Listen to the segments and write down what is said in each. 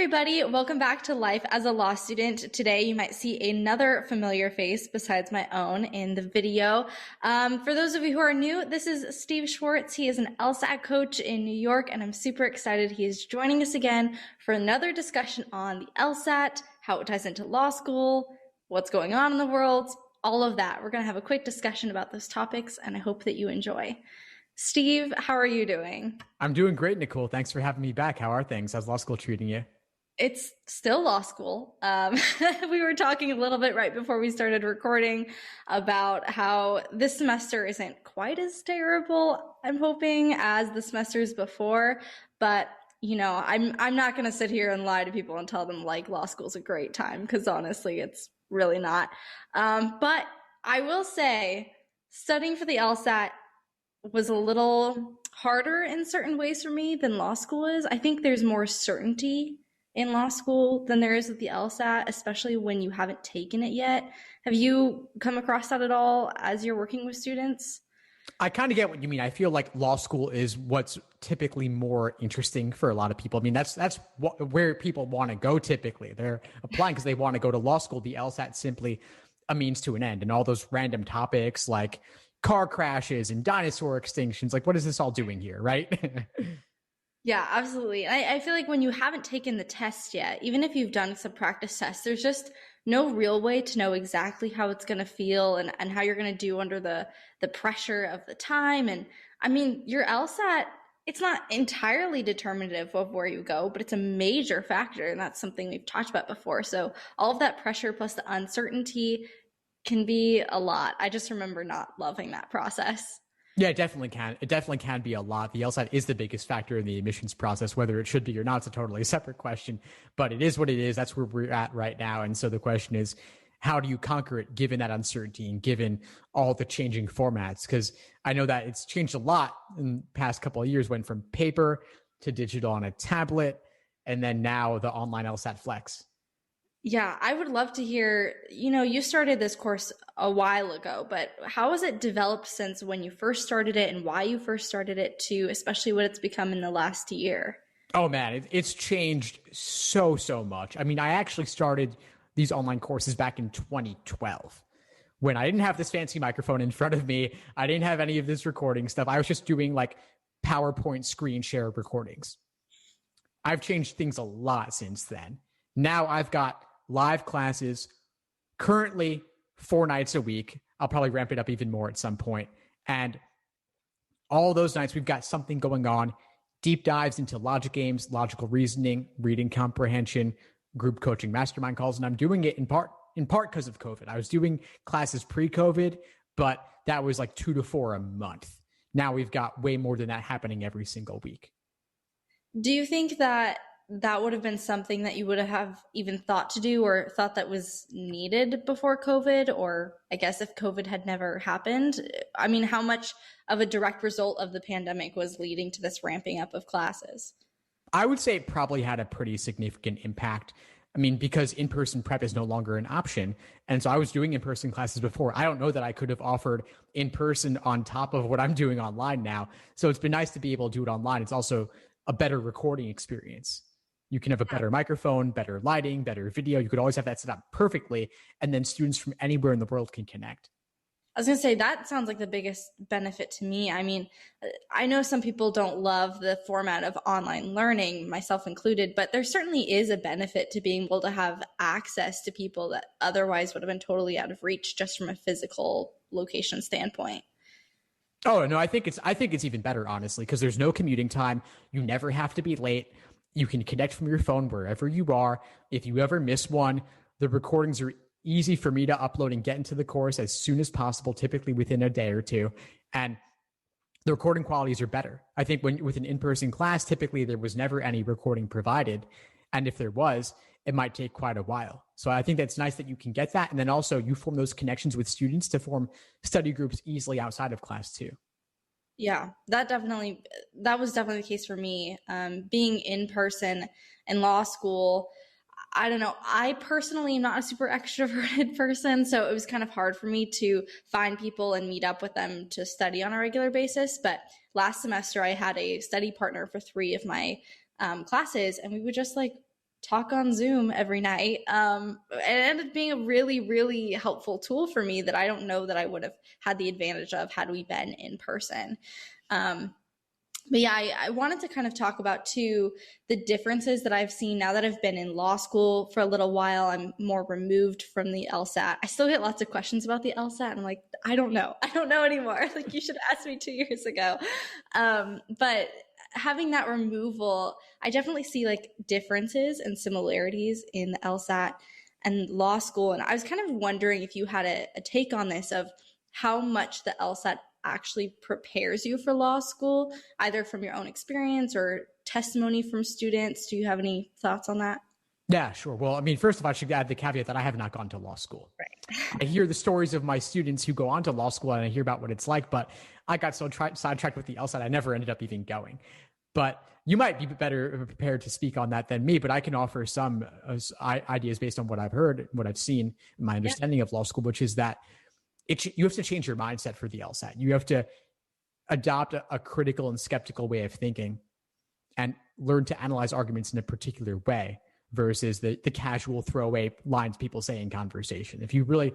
everybody. Welcome back to Life as a Law Student. Today, you might see another familiar face besides my own in the video. For those of you who are new, this is Steve Schwartz. He is an LSAT coach in New York, and I'm super excited he is joining us again for another discussion on the LSAT, how it ties into law school, what's going on in the world, all of that. We're going to have a quick discussion about those topics, and I hope that you enjoy. Steve, how are you doing? I'm doing great, Nicole. Thanks for having me back. How are things? How's law school treating you? It's still law school. We were talking a little bit right before we started recording about how this semester isn't quite as terrible, I'm hoping, as the semesters before. But, you know, I'm not going to sit here and lie to people and tell them like law school's a great time, because honestly, it's really not. But I will say studying for the LSAT was a little harder in certain ways for me than law school is. I think there's more certainty in law school than there is with the LSAT, especially when you haven't taken it yet. Have you come across that at all as you're working with students? I kind of get what you mean. I feel like law school is what's typically more interesting for a lot of people. I mean, that's where people want to go typically. They're applying because they want to go to law school. The LSAT simply a means to an end. And all those random topics like car crashes and dinosaur extinctions, like what is this all doing here, right? Yeah, absolutely. I feel like when you haven't taken the test yet, even if you've done some practice tests, there's just no real way to know exactly how it's going to feel and how you're going to do under the pressure of the time. And I mean, your LSAT, it's not entirely determinative of where you go, but it's a major factor. And that's something we've talked about before. So all of that pressure plus the uncertainty can be a lot. I just remember not loving that process. Yeah, it definitely can. It definitely can be a lot. The LSAT is the biggest factor in the admissions process. Whether it should be or not, it's a totally separate question. But it is what it is. That's where we're at right now. And so the question is, how do you conquer it given that uncertainty and given all the changing formats? Because I know that it's changed a lot in the past couple of years, went from paper to digital on a tablet, and then now the online LSAT Flex. Yeah, I would love to hear, you started this course a while ago, but how has it developed since when you first started it and why you first started it to especially what it's become in the last year? Oh man, it's changed so much. I mean, I actually started these online courses back in 2012 when I didn't have this fancy microphone in front of me. I didn't have any of this recording stuff. I was just doing like PowerPoint screen share recordings. I've changed things a lot since then. Now I've got live classes currently 4 nights a week. I'll probably ramp it up even more at some point. And all those nights we've got something going on, deep dives into logic games, logical reasoning, reading comprehension, group coaching, mastermind calls. And I'm doing it in part because of COVID. I was doing classes pre-COVID, but that was like 2 to 4 a month. Now we've got way more than that happening every single week. Do you think that would have been something that you would have even thought to do or thought that was needed before COVID? Or I guess if COVID had never happened, I mean, how much of a direct result of the pandemic was leading to this ramping up of classes? I would say it probably had a pretty significant impact. I mean, because in-person prep is no longer an option. And so I was doing in-person classes before. I don't know that I could have offered in-person on top of what I'm doing online now. So it's been nice to be able to do it online. It's also a better recording experience. You can have a better microphone, better lighting, better video. You could always have that set up perfectly. And then students from anywhere in the world can connect. I was going to say, that sounds like the biggest benefit to me. I mean, I know some people don't love the format of online learning, myself included, but there certainly is a benefit to being able to have access to people that otherwise would have been totally out of reach just from a physical location standpoint. Oh, no, I think it's even better, honestly, because there's no commuting time. You never have to be late. You can connect from your phone wherever you are. If you ever miss one, the recordings are easy for me to upload and get into the course as soon as possible, typically within a day or two. And the recording qualities are better. I think with an in-person class, typically there was never any recording provided. And if there was, it might take quite a while. So I think that's nice that you can get that. And then also you form those connections with students to form study groups easily outside of class too. Yeah, that was definitely the case for me. Being in person in law school, I don't know. I personally am not a super extroverted person, so it was kind of hard for me to find people and meet up with them to study on a regular basis. But last semester, I had a study partner for 3 of my classes, and we would just like talk on Zoom every night. It ended up being a really, really helpful tool for me that I don't know that I would have had the advantage of had we been in person. But yeah, I wanted to kind of talk about too the differences that I've seen now that I've been in law school for a little while. I'm more removed from the LSAT. I still get lots of questions about the LSAT. And I'm like, I don't know. I don't know anymore. Like, you should have asked me 2 years ago. But having that removal, I definitely see like differences and similarities in the LSAT and law school. And I was kind of wondering if you had a take on this of how much the LSAT actually prepares you for law school, either from your own experience or testimony from students. Do you have any thoughts on that? Yeah, sure. Well, I mean, first of all, I should add the caveat that I have not gone to law school. Right. I hear the stories of my students who go on to law school and I hear about what it's like, but I got so sidetracked with the LSAT, I never ended up even going. But you might be better prepared to speak on that than me, but I can offer some ideas based on what I've heard, what I've seen, my understanding of law school, which is that you have to change your mindset for the LSAT. You have to adopt a critical and skeptical way of thinking and learn to analyze arguments in a particular way versus the casual throwaway lines people say in conversation. If you really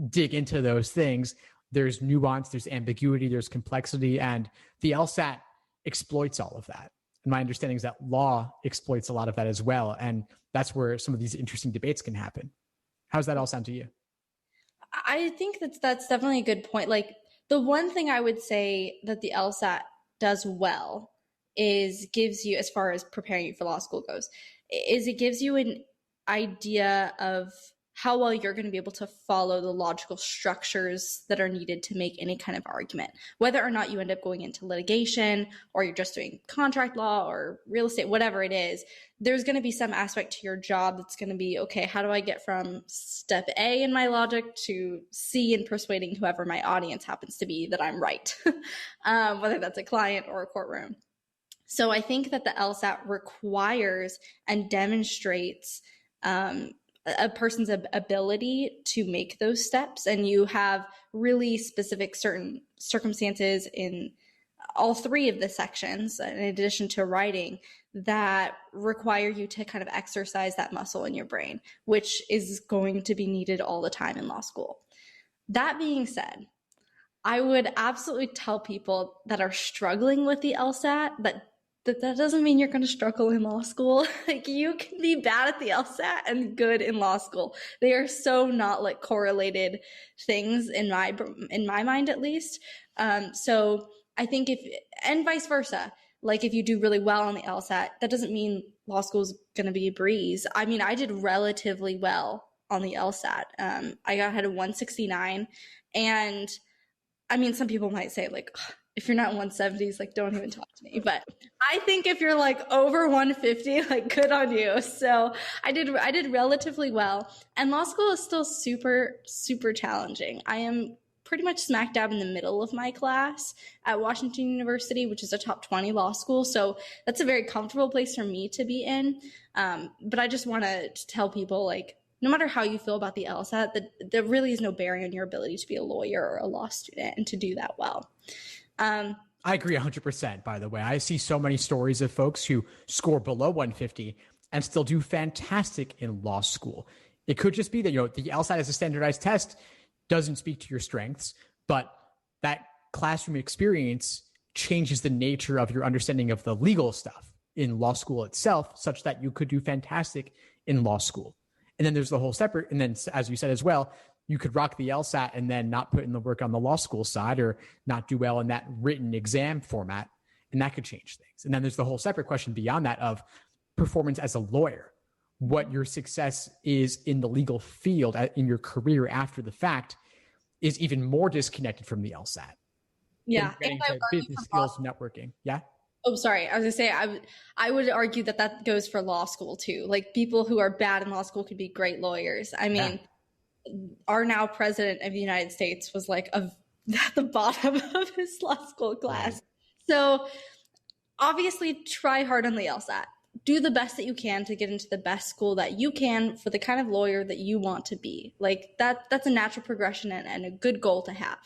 dig into those things, there's nuance, there's ambiguity, there's complexity, and the LSAT exploits all of that. And my understanding is that law exploits a lot of that as well. And that's where some of these interesting debates can happen. How's that all sound to you? I think that's definitely a good point. Like, the one thing I would say that the LSAT does well is gives you, as far as preparing you for law school goes, is it gives you an idea of how well you're going to be able to follow the logical structures that are needed to make any kind of argument. Whether or not you end up going into litigation or you're just doing contract law or real estate, whatever it is, there's going to be some aspect to your job that's going to be, okay, how do I get from step A in my logic to C in persuading whoever my audience happens to be that I'm right, whether that's a client or a courtroom. So I think that the LSAT requires and demonstrates a person's ability to make those steps, and you have really specific certain circumstances in all three of the sections, in addition to writing, that require you to kind of exercise that muscle in your brain, which is going to be needed all the time in law school. That being said, I would absolutely tell people that are struggling with the LSAT that doesn't mean you're going to struggle in law school. Like, you can be bad at the LSAT and good in law school. They are so not like correlated things in my mind, at least. So I think and vice versa, like if you do really well on the LSAT, that doesn't mean law school is going to be a breeze. I mean, I did relatively well on the LSAT. I had a 169, and I mean, some people might say like, if you're not 170s, like, don't even talk to me. But I think if you're like over 150, like, good on you. So I did relatively well. And law school is still super, super challenging. I am pretty much smack dab in the middle of my class at Washington University, which is a top 20 law school. So that's a very comfortable place for me to be in. But I just want to tell people, like, no matter how you feel about the LSAT, there really is no bearing on your ability to be a lawyer or a law student and to do that well. I agree 100%, by the way. I see so many stories of folks who score below 150 and still do fantastic in law school. It could just be that, the LSAT as a standardized test doesn't speak to your strengths, but that classroom experience changes the nature of your understanding of the legal stuff in law school itself, such that you could do fantastic in law school. And then there's the whole separate, and then, as you said as well, you could rock the LSAT and then not put in the work on the law school side or not do well in that written exam format. And that could change things. And then there's the whole separate question beyond that of performance as a lawyer, what your success is in the legal field in your career after the fact is even more disconnected from the LSAT. Yeah. Business skills, networking. Yeah. Oh, sorry. I was going to say, I would argue that goes for law school too. Like, people who are bad in law school could be great lawyers. I mean, our now president of the United States was like at the bottom of his law school class. Right. So obviously try hard on the LSAT. Do the best that you can to get into the best school that you can for the kind of lawyer that you want to be. Like, that's a natural progression and a good goal to have.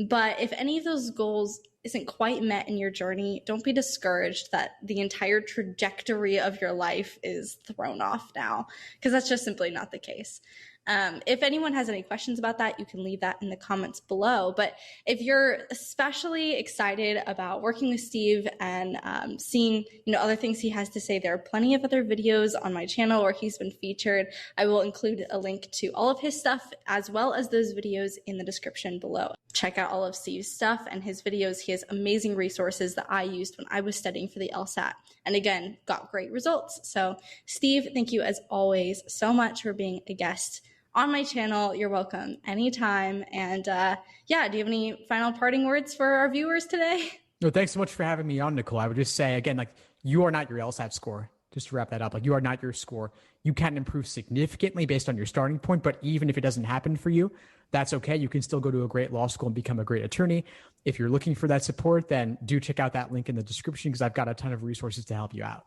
But if any of those goals isn't quite met in your journey, don't be discouraged that the entire trajectory of your life is thrown off now, because that's just simply not the case. If anyone has any questions about that, you can leave that in the comments below. But if you're especially excited about working with Steve and seeing other things he has to say, there are plenty of other videos on my channel where he's been featured. I will include a link to all of his stuff as well as those videos in the description below. Check out all of Steve's stuff and his videos. He has amazing resources that I used when I was studying for the LSAT, and again, got great results. So Steve, thank you as always so much for being a guest on my channel. You're welcome anytime. And do you have any final parting words for our viewers today? No, thanks so much for having me on, Nicole. I would just say again, you are not your LSAT score. Just to wrap that up, you are not your score. You can improve significantly based on your starting point, but even if it doesn't happen for you, that's okay. You can still go to a great law school and become a great attorney. If you're looking for that support, then do check out that link in the description, because I've got a ton of resources to help you out.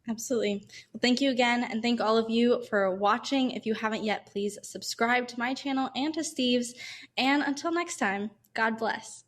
Absolutely. Well, thank you again. And thank all of you for watching. If you haven't yet, please subscribe to my channel and to Steve's. And until next time, God bless.